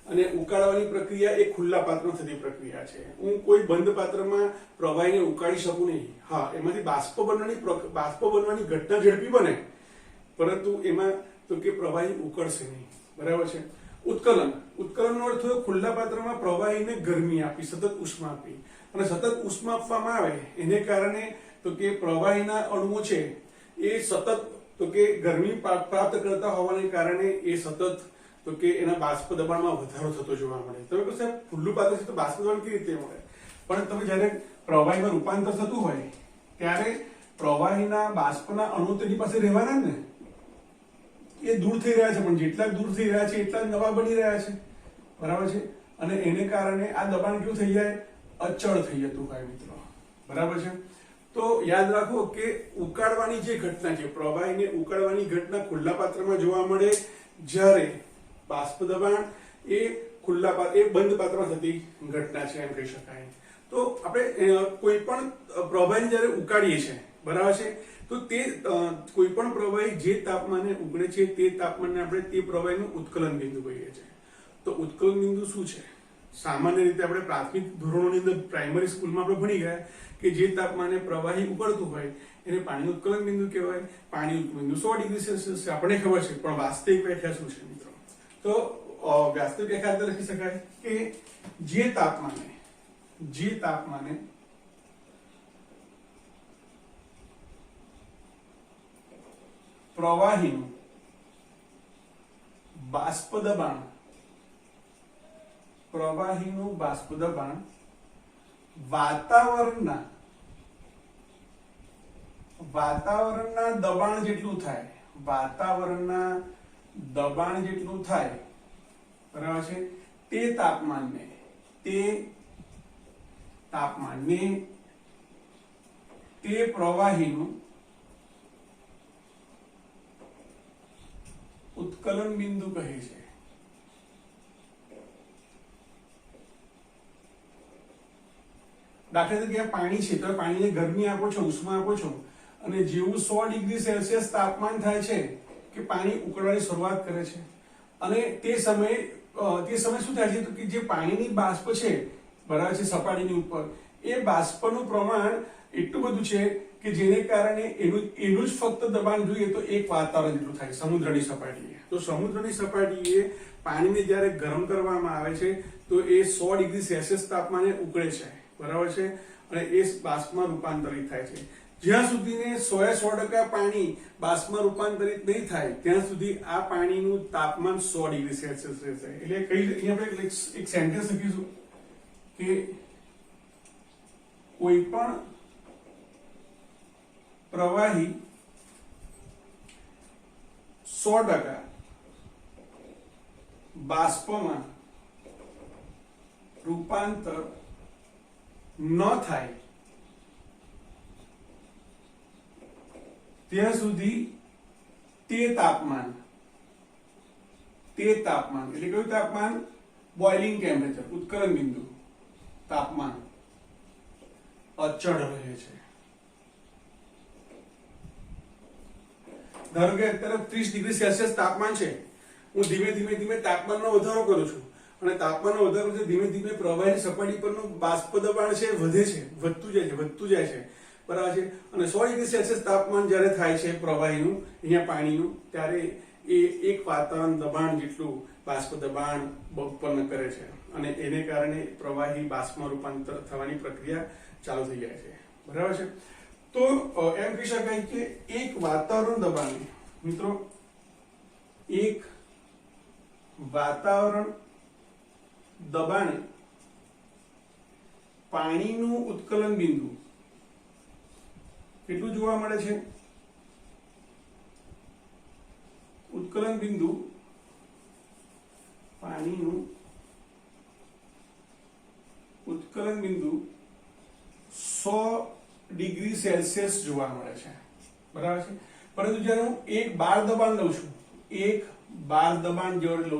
અને ઉકાળવાની પ્રક્રિયા એ ખુલ્લા પાત્રમાં થતી પ્રક્રિયા છે. હું કોઈ બંધ પાત્રમાં પ્રવાહીને ઉકાળી શકું નહીં. હા, એમાંથી બાષ્પ બનવાની ઘટના ઝડપી બને, પરંતુ એમાં તો કે પ્રવાહી ઉકળશે નહીં, બરાબર છે. ઉત્કલનનો અર્થ થયો ખુલ્લા પાત્રમાં પ્રવાહીને ગરમી આપી, સતત ઉષ્મા આપી. અને સતત ઉષ્મા આપવામાં આવે એને કારણે તો કે પ્રવાહીના અણુઓ છે એ સતત તો કે ગરમી પ્રાપ્ત કરતા હોવાને કારણે એ સતત તો કે એના બાષ્પ દબાણમાં વધારો થતો જોવા મળે. તમે કહો સાહેબ ખુલ્લું પાત્ર છે તો બાષ્પ દબાણ કેવી રીતે મળે? પણ તમે જ્યારે પ્રવાહીમાં રૂપાંતર થતું હોય ત્યારે પ્રવાહીના બાષ્પના અણુ તેની પાસે રહેવાના ને, એ દૂર થઈ રહ્યા છે, પણ જેટલા દૂર થઈ રહ્યા છે એટલા નવા બની રહ્યા છે, બરાબર છે. અને એને કારણે આ દબાણ કેવું થઈ જાય? અચળ થઈ જતું હોય મિત્રો, બરાબર છે. તો યાદ રાખો કે ઉકાળવાની જે ઘટના છે, પ્રવાહીને ઉકાળવાની ઘટના ખુલ્લા પાત્રમાં જોવા મળે, જ્યારે બાષ્પ દબાણ એ બંધ પાત્રમાં થતી ઘટના છે એમ કહી શકાય. તો આપણે કોઈ પણ પ્રવાહીને જ્યારે ઉકાળીએ છીએ, બરાબર છે, તો તે કોઈ પણ પ્રવાહી જે તાપમાને ઉકળે છે તે તાપમાનને આપણે તે પ્રવાહીનું ઉત્કલન બિંદુ કહીએ છીએ. તો ઉત્કલન બિંદુ શું છે? સામાન્ય રીતે આપણે પ્રાથમિક ધોરણોની અંદર પ્રાઇમરી સ્કૂલમાં આપણે ભણી ગયા કે જે તાપમાને પ્રવાહી ઉકળતું હોય એને પાણીનું ઉત્કલન બિંદુ કહેવાય. પાણી ઉત્કલન બિંદુ 100 ડિગ્રી સેલ્સિયસ છે, આપણને ખબર છે, પણ વાસ્તવિક વ્યાખ્યા શું છે મિત્રો? તો વાસ્તવિક વ્યાખ્યા લખી શકાય કે જે તાપમાને પ્રવાહીનું બાષ્પ દબાણ વાતાવરણના દબાણ જેટલું થાય, વાતાવરણના દબાણ જેટલું થાય, બરાબર છે, તે તાપમાનને તે પ્રવાહીનું ઉત્કલન બિંદુ કહે છે. દાખલા તરીકે પાણી છે તો પાણીને ગરમી આપો છો, ઉષ્મા આપો છો, અને જેવું 100 ડિગ્રી સેલ્સિયસ તાપમાન થાય છે કે પાણી ઉકળવાની શરૂઆત કરે છે, અને તે સમયે શું થાય છે તો કે જે પાણીની બાષ્પ છે, બરાબર છે, સપાટીની ઉપર, એ બાષ્પનું પ્રમાણ એટલું બધું છે કે જેને કારણે એનું જ ફક્ત દબાણ જોઈએ તો એક વાતાવરણ જેટલું થાય સમુદ્રની સપાટીએ. તો સમુદ્રની સપાટીએ પાણીને જ્યારે ગરમ કરવામાં આવે છે તો એ 100 ડિગ્રી સેલ્સિયસ તાપમાને ઉકળે છે, બરાબર છે, અને એ બાષ્પમાં રૂપાંતરિત થાય છે. જ્યાં સુધીને 100% પાણી બાષ્પમાં રૂપાંતરિત નહીં થાય ત્યાં સુધી આ પાણીનું તાપમાન 100 ડિગ્રી સેલ્સિયસ રહેશે. એટલે અહીંયા આપણે એક સેન્ટેન્સ લખીશું કે કોઈ પણ પ્રવાહી 100% બાષ્પમાં રૂપાંતર ન થાય ત્યાં સુધી તે તાપમાન એટલે કયું તાપમાન? બોઇલિંગ ટેમ્પરેચર, ઉત્કલન બિંદુ તાપમાન અચળ રહે છે. ધારો કે અત્યારે 30 ડિગ્રી સેલ્સિયસ તાપમાન છે, હું ધીમે ધીમે તાપમાનનો વધારો કરું છું, અને તાપમાનનો વધારો છે ધીમે ધીમે પ્રવાહી સપાટી પરનું બાષ્પ દબાણ છે વધે છે, વધતું જાય છે, બરાબર છે, અને 100 ડિગ્રી સેલ્સિયસ તાપમાન જ્યારે થાય છે પ્રવાહીનું, અહીંયા પાણીનું, ત્યારે એ એક વાતાવરણ દબાણ જેટલું બાષ્પ દબાણ ઉત્પન્ન કરે છે, અને એને કારણે પ્રવાહી બાષ્પમાં રૂપાંતર થવાની પ્રક્રિયા ચાલુ થઈ જાય છે, બરાબર છે. તો એમ કહી શકાય કે એક વાતાવરણ દબાણે, મિત્રો, એક વાતાવરણ દબાણે પાણીનું ઉત્કલન બિંદુ કેટલું જોવા મળે છે? ઉત્કલન બિંદુ પાણીનું ઉત્કલન બિંદુ 100 ડિગ્રી સેલ્સિયસ જોવા મળે છે, બરાબર છે. પરંતુ જ્યારે હું એક બાર દબાણ લઉં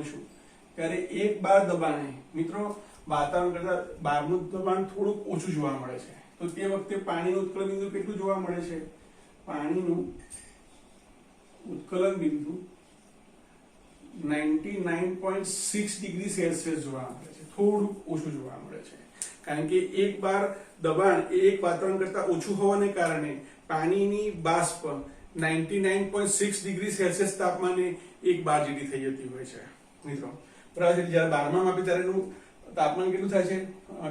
છું, ત્યારે એક બાર દબાણે, મિત્રો, વાતાવરણ કરતા બારનું દબાણ થોડુંક ઓછું જોવા મળે છે. તો તે વખતે પાણીનું ઉત્કલન બિંદુ કેટલું જોવા મળે છે? પાણીનું ઉત્કલન બિંદુ 99.6 ડિગ્રી સેલ્સિયસ જોવા મળે છે, થોડું ઓછું જોવા મળે છે. કારણ કે એક બાર દબાણ એ એક વાતાવરણ કરતા ઓછું હોવાને કારણે પાણીની બાષ્પ 99.6 ડિગ્રી સેલ્સિયસ તાપમાને એક બાર જેટલી થઈ જતી હોય છે, મિત્રો, બરાબર. જ્યારે 12માં માપે ત્યારે એનું તાપમાન કેટલું થાય છે,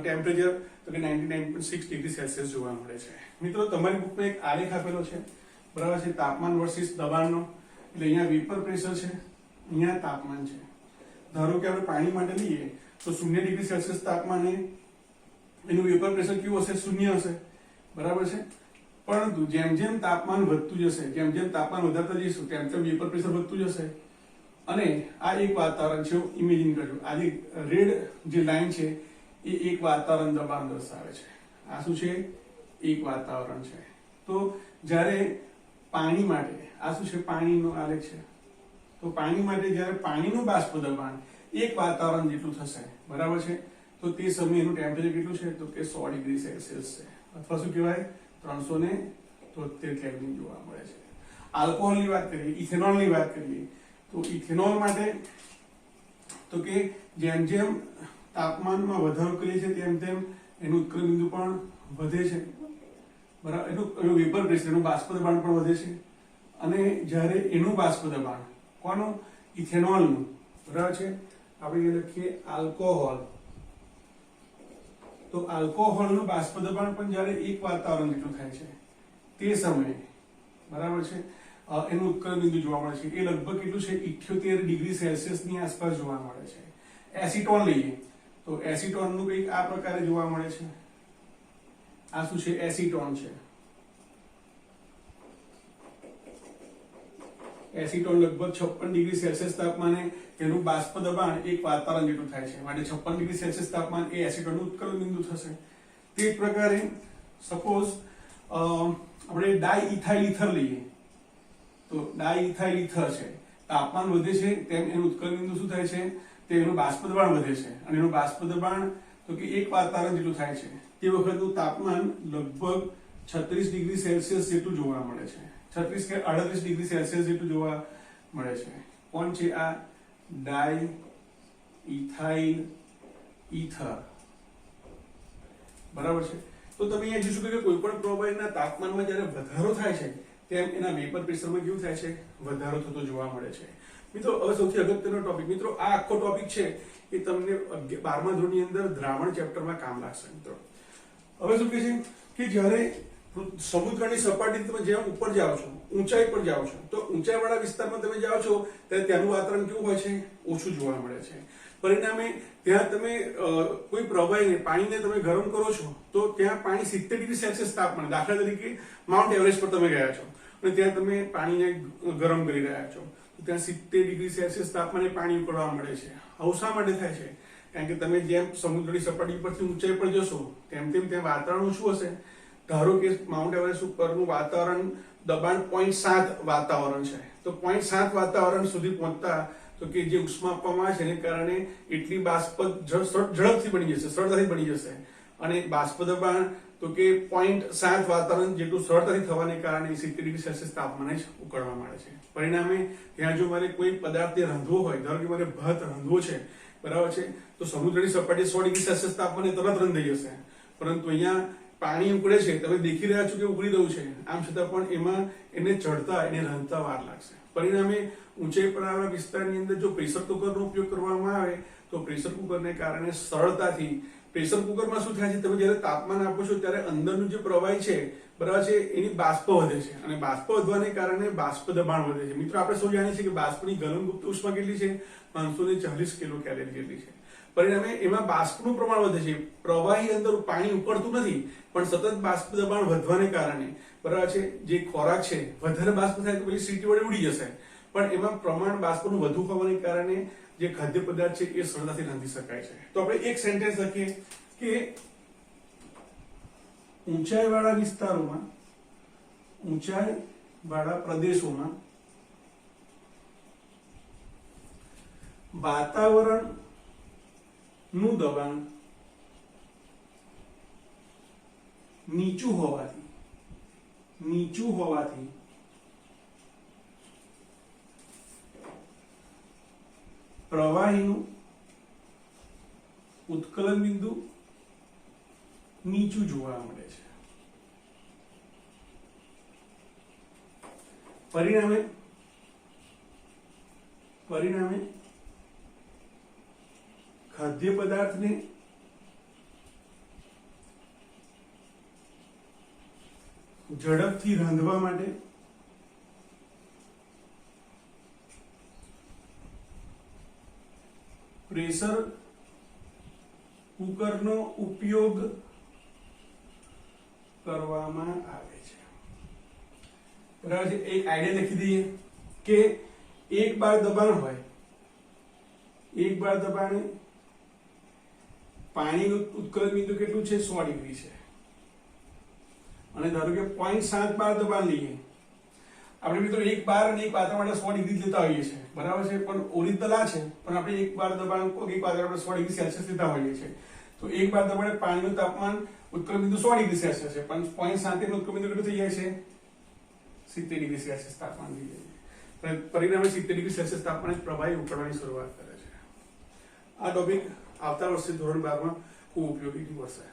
ટેમ્પરેચર, તો કે 99.6 ડિગ્રી સેલ્સિયસ જોવા મળે છે. મિત્રો, તમારી બુકમાં એક આલેખ આપેલો છે, બરાબર છે, તાપમાન વર્સિસ દબાણનો. એટલે અહીંયા વેપર પ્રેશર છે, અહીંયા તાપમાન છે. ધારો કે આપણે પાણી માટે લઈએ તો 0 ડિગ્રી સેલ્સિયસ તાપમાને એનું વેપર પ્રેશર કેવું હશે? 0 હશે, બરાબર છે. પરંતુ જેમ જેમ તાપમાન વધતું જશે, જેમ તાપમાન વધારતા જઈશું તેમ વેપર પ્રેશર વધતું જશે. અને આ એક વાતાવરણ છે, ઇમેજિન કરજો, આ જે રેડ જે લાઈન છે એ એક વાતાવરણ દબાણ દર્શાવે છે. આ શું છે? એક વાતાવરણ છે. તો જ્યારે પાણી માટે, આ શું છે? પાણીનો આલેખ છે. તો પાણી માટે જ્યારે પાણીનું બાષ્પ દબાણ એક વાતાવરણ જેટલું થશે, બરાબર છે, તો તે સમયે એનું ટેમ્પરેચર કેટલું છે? તો કે 100 ડિગ્રી સેલ્સિયસ છે, અથવા શું કહેવાય? 373 કેલ્વિન જોવા મળે છે. આલ્કોહોલની વાત કરીએ, ઇથેનોલની વાત કરીએ, તો ઇથેનોલ માટે તો કે જેમ જેમ તાપમાનમાં વધારો કરીએ છીએ તેમ એનું ઉત્કલન બિંદુ પણ વધે છે, બરાબર. એનું વેપર પ્રેશર, એનું બાષ્પ દબાણ પણ વધે છે. અને જ્યારે એનું બાષ્પ દબાણ, કોનું? ઇથેનોલનું, બરાબર છે, આપણે લખીએ આલ્કોહોલ. તો આલ્કોહોલનું બાષ્પ દબાણ પણ જ્યારે એક વાતાવરણ જેટલું થાય છે તે સમયે, બરાબર છે, એનું ઉત્કલન બિંદુ જોવા મળે છે. એ લગભગ કેટલું છે? 78 ડિગ્રી સેલ્સિયસ ની આસપાસ જોવા મળે છે. એસિટોન લઈએ તો એસિટોનનું કંઈક આ પ્રકારે જોવા મળે છે, આ શું છે? એસીટોન છે. એસીટોન લગભગ 56 ડિગ્રી સેલ્સિયસ તાપમાને તેનું બાષ્પ દબાણ એક વાતાવરણ જેટલું થાય છે, માટે 56 ડિગ્રી સેલ્સિયસ તાપમાન એ એસીટોનનું ઉત્કલન બિંદુ થશે. તે જ પ્રકારે સપોઝ આપણે ડાઇઇથાઇલ ઈથર લઈએ તો ડાઇઇથાઇલ ઈથર છે, તાપમાન વધે છે તેમ એનું ઉત્કલન બિંદુ શું થાય છે? તે એનું બાષ્પ દબાણ વધે છે, અને એનું બાષ્પ દબાણ તો કે એક વાતાવરણ જેટલું થાય છે. તે વખતનું તાપમાન લગભગ 36 ડિગ્રી સેલ્સિયસ જેટલું જોવા મળે છે. 36 કે 38 ડિગ્રી સેલ્સિયસ જેટલું જોવા મળે છે. કોણ છે આ? ડાઇઇથાઇલ ઈથર. બરાબર છે. તો તમે અહીંયા જોશો કે કોઈ પણ પ્રવાહીના તાપમાનમાં જ્યારે વધારો થાય છે તેમ એના વેપર પ્રેશરમાં કેવું થાય છે? વધારો થતો જોવા મળે છે. મિત્રો હવે સૌથી અગત્યનો ટોપિક, મિત્રો આ આખો ટોપિક છે એ તમને 12મા ધોરણની અંદર દ્રાવણ ચેપ્ટરમાં કામ લાગશે. મિત્રો હવે શું કહે છે કે જ્યારે સમુદ્રની સપાટીથી તમે જેમ ઉપર જાઓ છો, ઊંચાઈ પર જાઓ છો, તો ઊંચાઈવાળા વિસ્તારમાં તમે જાઓ છો ત્યારે ત્યાંનું વાતાવરણ કેવું હોય છે? ઓછું જોવા મળે છે. પરિણામે ત્યાં તમે કોઈ પ્રવાહીને, પાણીને તમે ગરમ કરો છો તો ત્યાં પાણી 70 ડિગ્રી સેલ્સિયસ તાપમાન, દાખલા તરીકે માઉન્ટ એવરેસ્ટ પર તમે ગયા છો અને ત્યાં તમે પાણીને ગરમ કરી રહ્યા છો, તો ત્યાં 70 ડિગ્રી સેલ્સિયસ તાપમાને પાણી ઉકળવા મળે છે. આવું શા માટે થાય છે? કારણ કે તમે જેમ સમુદ્રની સપાટી પરથી ઊંચાઈ પર જશો તેમ તેમ ત્યાં વાતાવરણ ઓછું હશે. ધારો કે માઉન્ટ એવરેસ્ટ ઉપરનું વાતાવરણ દબાણ 0.7 વાતાવરણ છે, તો 0.7 વાતાવરણ સુધી પહોંચતા તો કે જે ઉષ્મા આપવામાં આવે છે એને કારણે એટલી બાષ્પ ઝડપથી બની જશે, સરળતાથી બની જશે, અને બાષ્પ દબાણ તો કે 0.7 વાતાવરણ જેટલું સરળતાથી થવાને કારણે 70 ડિગ્રી સેલ્સિયસ તાપમાને જ ઉકળવા માંડે છે. પરિણામે ત્યાં જો મારે કોઈ પદાર્થને રાંધવો હોય, ધારો કે મારે ભાત રાંધવો છે, બરાબર છે, તો સમુદ્રની સપાટી 100 ડિગ્રી સેલ્સિયસ તાપમાને તરત રંધાઈ જશે. પરંતુ અહીંયા પાણી ઉકળે છે, તમે દેખી રહ્યા છો કે ઉકળી રહ્યું છે, આમ છતાં પણ એમાં એને ચડતા, એને રાંધતા વાર લાગશે. પરિણામે ઊંચાઈ પર આવેલા વિસ્તારની અંદર જો પ્રેશર કુકરનો ઉપયોગ કરવામાં આવે તો પ્રેશર કુકરને કારણે સરળતાથી, પ્રેશર કુકરમાં શું થાય છે? તમે જ્યારે તાપમાન આપો છો ત્યારે અંદરનું જે પ્રવાહી છે, બરાબર છે, એની બાષ્પ વધે છે, અને બાષ્પ વધવાને કારણે બાષ્પ દબાણ વધે છે. મિત્રો આપણે સૌ જાણીએ છીએ કે બાષ્પની ગલન ગુપ્ત ઉષ્મા કેટલી છે? 540 કિલો કેલરી જેટલી છે. પરિણામે એમાં બાષ્પનું પ્રમાણ વધે છે. પ્રવાહી અંદર પાણી ઉકળતું નથી, પણ સતત બાષ્પ દબાણ વધવાને કારણે, બરાબર છે, જે ખોરાક છે વધારે બાષ્પ થાય તો પેલી સીટી વડે ઉડી જશે, પણ એમાં પ્રમાણ બાષ્પનું વધુ હોવાને કારણે જે ખાદ્ય પદાર્થ છે એ સરળતાથી રાંધી શકાય છે. તો આપણે એક સેન્ટેન્સ લખીએ કે ઊંચાઈવાળા વિસ્તારોમાં, ઊંચાઈવાળા પ્રદેશોમાં વાતાવરણનું દબાણ નીચું હોવાથી પ્રવાહીનું ઉત્કલન બિંદુ નીચું જોવા મળે છે. પરિણામે ખાદ્ય પદાર્થને ઝડપથી રાંધવા માટે પ્રેશર કુકરનો ઉપયોગ કરવામાં આવે છે. બરાબર છે. એક આઈડિયા લખી દઈએ કે એક બાર દબાણ હોય, એક બાર દબાણે પાણીનું ઉત્કલન બિંદુ કેટલું છે? 100 ડિગ્રી છે. અને ધારો કે 0.7 બાર દબાણ લઈએ. આપણે મિત્રો એક બાર અને એક પાત્ર માટે 100 ડિગ્રી લેતા હોઈએ છીએ, બરાબર છે, પણ ઓરિજિનલ આ છે, પણ આપણે એક બાર દબાણ, એક પાત્ર આપણે 100 ડિગ્રી સેલ્સિયસ લેતા હોઈએ છીએ. તો એક બાર દબાણે પાણીનું તાપમાન ઉત્કલન બિંદુ 100 ડિગ્રી સેલ્સિયસ છે, પણ 0.7 નું ઉત્કલન બિંદુ કેટલું થઈ જાય છે? 70 ડિગ્રી સેલ્સિયસ તાપમાન થઈ જાય છે. પરિણામે 70 ડિગ્રી સેલ્સિયસ તાપમાને પ્રવાહી ઉકળવાની શરૂઆત કરે છે. આ ટોપિક આવતા વર્ષે ધોરણ 12 માં ખૂબ ઉપયોગી નીવડશે.